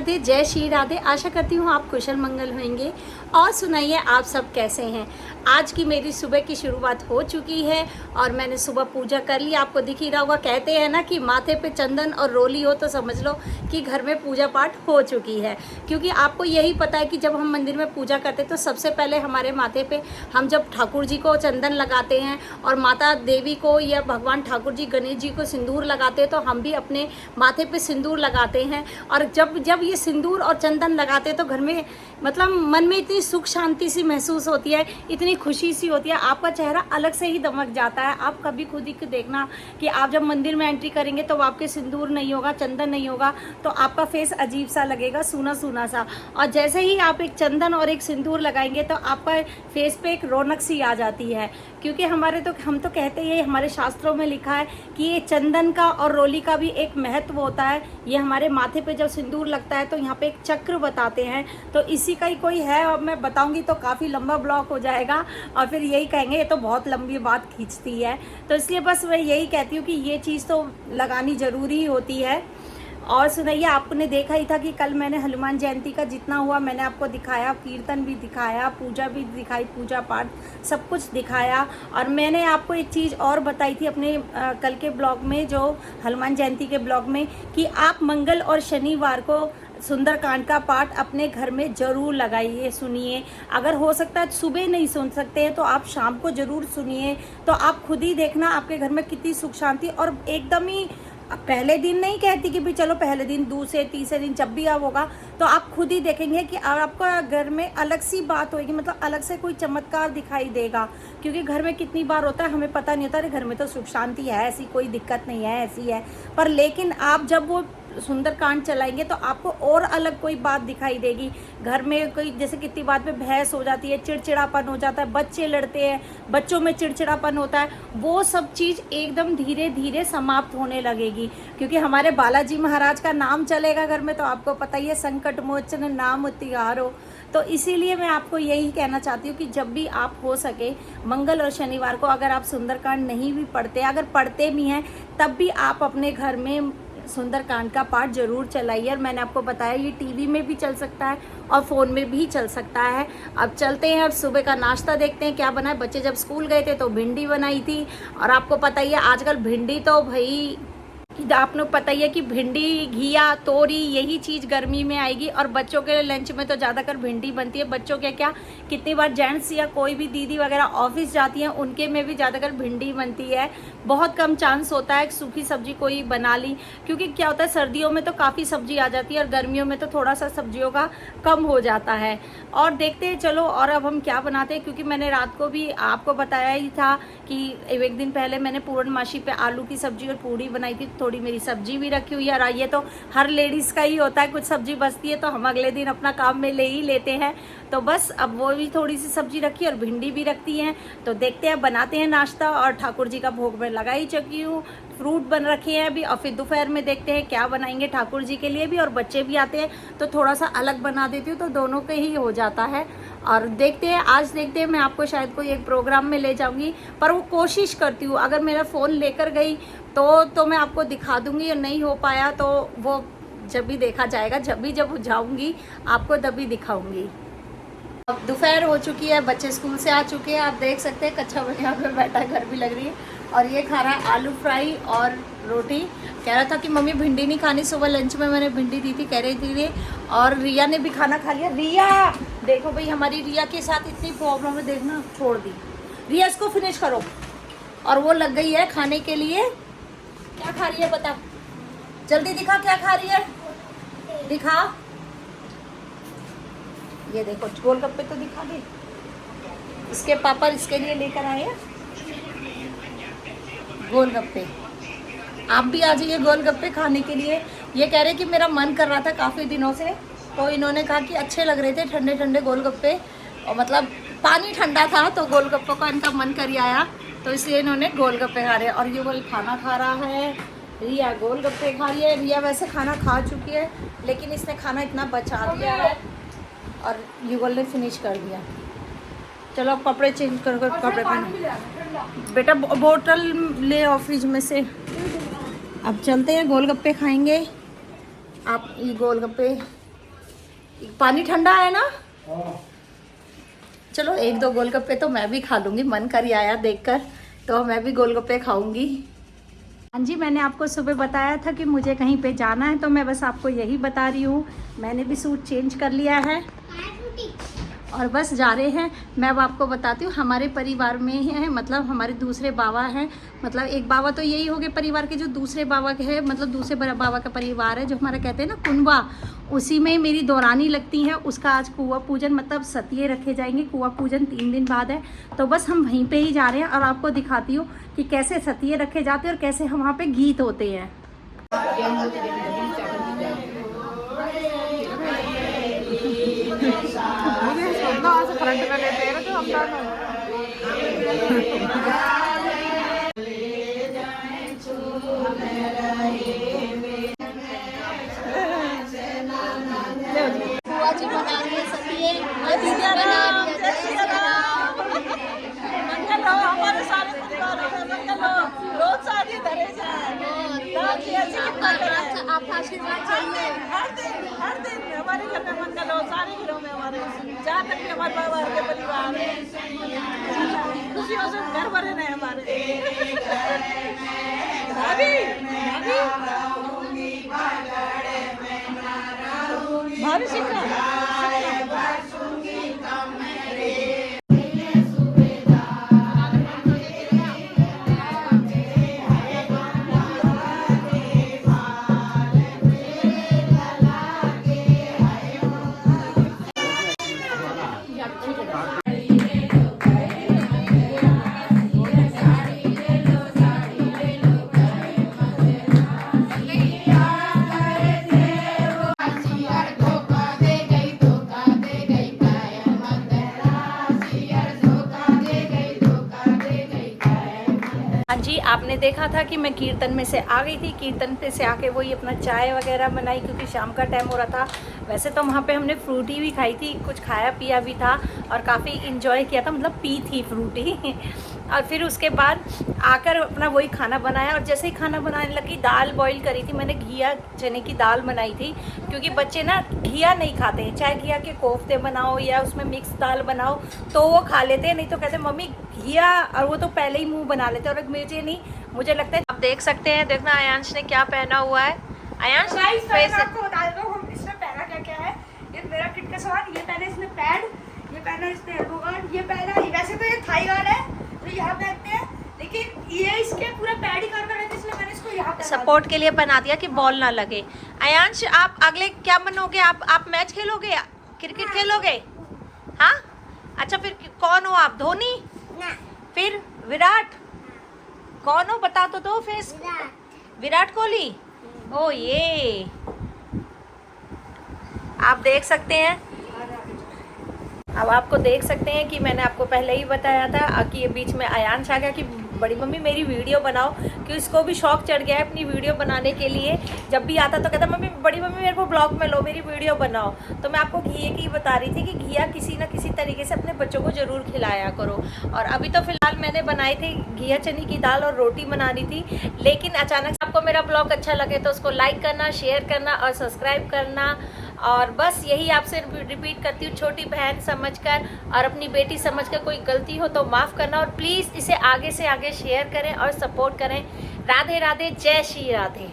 राधे, जय श्री राधे। आशा करती हूँ आप कुशल मंगल होंगे। और सुनाइए आप सब कैसे हैं। आज की मेरी सुबह की शुरुआत हो चुकी है और मैंने सुबह पूजा कर ली। आपको दिख ही रहा होगा, कहते हैं ना कि माथे पे चंदन और रोली हो तो समझ लो कि घर में पूजा पाठ हो चुकी है। क्योंकि आपको यही पता है कि जब हम मंदिर में पूजा करते हैं तो सबसे पहले हमारे माथे पे हम जब ठाकुर जी को चंदन लगाते हैं और माता देवी को या भगवान ठाकुर जी गणेश जी को सिंदूर लगाते हैं तो हम भी अपने माथे पे सिंदूर लगाते हैं। और जब ये सिंदूर और चंदन लगाते हैं तो घर में मतलब मन में इतनी सुख शांति सी महसूस होती है, इतनी खुशी सी होती है, आपका चेहरा अलग से ही दमक जाता है। आप कभी खुद ही देखना कि आप जब मंदिर में एंट्री करेंगे तो आपके सिंदूर नहीं होगा, चंदन नहीं होगा तो आपका फेस अजीब सा लगेगा, सूना सूना सा। और जैसे ही आप एक चंदन और एक सिंदूर लगाएंगे तो आपका फेस पे एक रौनक सी आ जाती है। क्योंकि हम तो कहते हैं, हमारे शास्त्रों में लिखा है कि ये चंदन का और रोली का भी एक महत्व होता है। ये हमारे माथे पे जब सिंदूर लगता है तो यहाँ पे एक चक्र बताते हैं, तो इसी का ही कोई है। और मैं बताऊंगी तो काफ़ी लंबा ब्लॉग हो जाएगा और फिर यही कहेंगे ये तो बहुत लंबी बात खींचती है। तो इसलिए बस मैं यही कहती हूँ कि ये चीज़ तो लगानी ज़रूरी होती है। और सुनाइए, आपने देखा ही था कि कल मैंने हनुमान जयंती का जितना हुआ मैंने आपको दिखाया, कीर्तन भी दिखाया, पूजा भी दिखाई, पूजा पाठ सब कुछ दिखाया। और मैंने आपको एक चीज़ और बताई थी अपने कल के ब्लॉग में, जो हनुमान जयंती के ब्लॉग में, कि आप मंगल और शनिवार को सुंदरकांड का पाठ अपने घर में ज़रूर लगाइए, सुनिए। अगर हो सकता है सुबह नहीं सुन सकते हैं तो आप शाम को ज़रूर सुनिए। तो आप खुद ही देखना आपके घर में कितनी सुख शांति। और एकदम ही पहले दिन नहीं कहती कि भाई चलो पहले दिन, दूसरे तीसरे दिन जब भी आप होगा तो आप खुद ही देखेंगे कि आपका घर में अलग सी बात होगी, मतलब अलग से कोई चमत्कार दिखाई देगा। क्योंकि घर में कितनी बार होता है हमें पता नहीं होता, अरे घर में तो सुख शांति है, ऐसी कोई दिक्कत नहीं है, ऐसी है। पर लेकिन आप जब वो सुंदरकांड चलाएंगे तो आपको और अलग कोई बात दिखाई देगी। घर में कोई जैसे कितनी बात पे बहस हो जाती है, चिड़चिड़ापन हो जाता है, बच्चे लड़ते हैं, बच्चों में चिड़चिड़ापन होता है, वो सब चीज़ एकदम धीरे धीरे समाप्त होने लगेगी। क्योंकि हमारे बालाजी महाराज का नाम चलेगा घर में तो आपको पता ही है, संकट मोचन नाम तिहारो। तो इसीलिए मैं आपको यही कहना चाहती हूँ कि जब भी आप हो सके मंगल और शनिवार को, अगर आप सुंदरकांड नहीं भी पढ़ते, अगर पढ़ते भी हैं तब भी आप अपने घर में सुंदरकांड का पाठ जरूर चलाइए। और मैंने आपको बताया ये टीवी में भी चल सकता है और फ़ोन में भी चल सकता है। अब चलते हैं, अब सुबह का नाश्ता देखते हैं क्या बना है। बच्चे जब स्कूल गए थे तो भिंडी बनाई थी, और आपको पता ही है आजकल भिंडी तो भाई आपने पता ही है कि भिंडी, घिया, तोरी यही चीज़ गर्मी में आएगी। और बच्चों के लंच में तो ज़्यादातर भिंडी बनती है। बच्चों के क्या, कितनी बार जेंट्स या कोई भी दीदी वगैरह ऑफिस जाती हैं उनके में भी ज़्यादातर भिंडी बनती है। बहुत कम चांस होता है सूखी सब्जी कोई बना ली, क्योंकि क्या होता है सर्दियों में तो काफ़ी सब्जी आ जाती है और गर्मियों में तो थोड़ा सा सब्जियों का कम हो जाता है। और देखते हैं चलो, और अब हम क्या बनाते हैं। क्योंकि मैंने रात को भी आपको बताया ही था कि एक दिन पहले मैंने पूर्णमासी पे आलू की सब्जी और पूड़ी बनाई थी, थोड़ी मेरी सब्जी भी रखी हुई है। और ये तो हर लेडीज़ का ही होता है, कुछ सब्जी बचती है तो हम अगले दिन अपना काम में ले ही लेते हैं। तो बस अब वो भी थोड़ी सी सब्जी रखी और भिंडी भी रखती हैं। तो देखते हैं, बनाते हैं नाश्ता। और ठाकुर जी का भोग मैं लगा ही चुकी हूँ, फ्रूट बन रखे हैं अभी। और फिर दोपहर में देखते हैं क्या बनाएंगे ठाकुर जी के लिए भी, और बच्चे भी आते हैं तो थोड़ा सा अलग बना देती हूँ तो दोनों के ही हो जाता है। और देखते हैं, आज देखते हैं, मैं आपको शायद कोई एक प्रोग्राम में ले जाऊंगी, पर वो कोशिश करती हूँ अगर मेरा फ़ोन लेकर गई तो मैं आपको दिखा दूंगी। और नहीं हो पाया तो वो जब भी देखा जाएगा, जब जाऊंगी आपको तभी दिखाऊंगी। अब दोपहर हो चुकी है, बच्चे स्कूल से आ चुके हैं, आप देख सकते हैं कच्चा बनिया पे बैठा है, गर्मी लग रही है। और ये खा रहा है आलू फ्राई और रोटी। कह रहा था कि मम्मी भिंडी नहीं खानी, सुबह लंच में मैंने भिंडी दी थी, कह रही थी। और रिया ने भी खाना खा लिया। रिया देखो भाई, हमारी रिया के साथ इतनी प्रॉब्लम है, देखना छोड़ दी। रिया इसको फिनिश करो। और वो लग गई है खाने के लिए। क्या खा रही है बता, जल्दी दिखा क्या खा रही है, दिखा। ये देखो गोलगप्पे तो दिखा दे। इसके पापा इसके लिए लेकर आए हैं गोलगप्पे। आप भी आ जाइए गोलगप्पे खाने के लिए। ये कह रहे कि मेरा मन कर रहा था काफ़ी दिनों से, तो इन्होंने कहा कि अच्छे लग रहे थे ठंडे ठंडे गोलगप्पे, और मतलब पानी ठंडा था तो गोलगप्पों का इनका मन कर ही आया, तो इसलिए इन्होंने गोलगप्पे खा रहे हैं। और ये बोल खाना खा रहा है, रिया गोलगप्पे खा रही है। रिया वैसे खाना खा चुकी है लेकिन इसने खाना इतना बचा दिया है और युगल ने फिनिश कर दिया। चलो अब कपड़े चेंज कर कपड़े पहनो बेटा, बोतल ले आओ फ्रिज में से। अब चलते हैं, गोलगप्पे खाएंगे। आप ये गोलगप्पे पानी ठंडा है ना? चलो एक दो गोलगप्पे तो मैं भी खा लूँगी, मन कर ही आया देखकर, तो मैं भी गोलगप्पे खाऊंगी। हाँ जी, मैंने आपको सुबह बताया था कि मुझे कहीं पे जाना है, तो मैं बस आपको यही बता रही हूँ। मैंने भी सूट चेंज कर लिया है और बस जा रहे हैं। मैं अब आपको बताती हूँ, हमारे परिवार में है, मतलब हमारे दूसरे बाबा हैं, मतलब एक बाबा तो यही हो गए परिवार के, जो दूसरे बाबा के है, मतलब दूसरे बाबा का परिवार है, जो हमारा कहते हैं ना कुनबा, उसी में मेरी दौरानी लगती है। उसका आज कुआं पूजन, मतलब सतिये रखे जाएंगे। कुआं पूजन 3 दिन बाद है, तो बस हम वहीं पे ही जा रहे हैं और आपको दिखाती हूँ कि कैसे सतिये रखे जाते हैं और कैसे हम वहाँ पे गीत होते हैं। फ्रंट में लेते हैं तो हम बुआ जी बना रही है सतिये, मंगल हो हमारे सारे परिवारों में, मंगल हो, रोज शादी धरे जाए, आप आशीर्वाद चाहिए। हर दिन हमारे घर में मंगल हो, सारे घरों में हमारे, जहाँ तक भी हमारे बाबा के परिवार खुशियों से घर भरे रहे हमारे। भाभी भाभी शिखा हाँ जी, आपने देखा था कि मैं कीर्तन में से आ गई थी। कीर्तन पे से आके वही अपना चाय वगैरह बनाई, क्योंकि शाम का टाइम हो रहा था। वैसे तो वहाँ पे हमने फ्रूटी भी खाई थी, कुछ खाया पिया भी था और काफ़ी इन्जॉय किया था, मतलब पी थी फ्रूटी। और फिर उसके बाद आकर अपना वही खाना बनाया, और जैसे ही खाना बनाने लगी, दाल बॉईल करी थी मैंने, घिया चने की दाल बनाई थी, क्योंकि बच्चे ना घिया नहीं खाते हैं। चाहे घिया के कोफ्ते बनाओ या उसमें मिक्स दाल बनाओ तो वो खा लेते हैं, नहीं तो कहते मम्मी घिया, और वो तो पहले ही मुंह बना लेते हैं। और मुझे नहीं, मुझे लगता है आप देख सकते हैं, देखना आयांश ने क्या पहना हुआ है। आयांश आपको बता दो हम इसने पहना क्या क्या है। ये मेरा किट का सामान, ये पहना इसने पैड, ये पहना इसने एल्बो गार्ड, ये पहना, वैसे तो ये थाई गार्ड है तो यहाँ पहनते हैं, लेकिन ये इसके पूरा पैड ही करना रहता है, इसलिए मैंने इसको यहाँ सपोर्ट के लिए बना दिया कि बॉल ना लगे। आयांश आप अगले क्या बनोगे? आप मैच खेलोगे, क्रिकेट खेलोगे? हाँ, अच्छा फिर कौन हो आप? धोनी? फिर विराट? कौन हो बता तो दो फेस। विराट कोहली। ओ ये आप देख सकते हैं, अब आपको देख सकते हैं कि मैंने आपको पहले ही बताया था कि ये बीच में आयांश आ गया कि बड़ी मम्मी मेरी वीडियो बनाओ, कि उसको भी शौक चढ़ गया है अपनी वीडियो बनाने के लिए। जब भी आता तो कहता मम्मी, बड़ी मम्मी मेरे को ब्लॉग में लो, मेरी वीडियो बनाओ। तो मैं आपको घिया की बता रही थी कि घिया किसी न किसी तरीके से अपने बच्चों को ज़रूर खिलाया करो। और अभी तो फिलहाल मैंने बनाई थी घिया चने की दाल और रोटी बना रही थी, लेकिन अचानक से आपको मेरा ब्लॉग अच्छा लगे तो उसको लाइक करना, शेयर करना और सब्सक्राइब करना। और बस यही आपसे रिपीट करती हूँ, छोटी बहन समझकर और अपनी बेटी समझकर कोई गलती हो तो माफ़ करना, और प्लीज़ इसे आगे से आगे शेयर करें और सपोर्ट करें। राधे राधे, जय श्री राधे।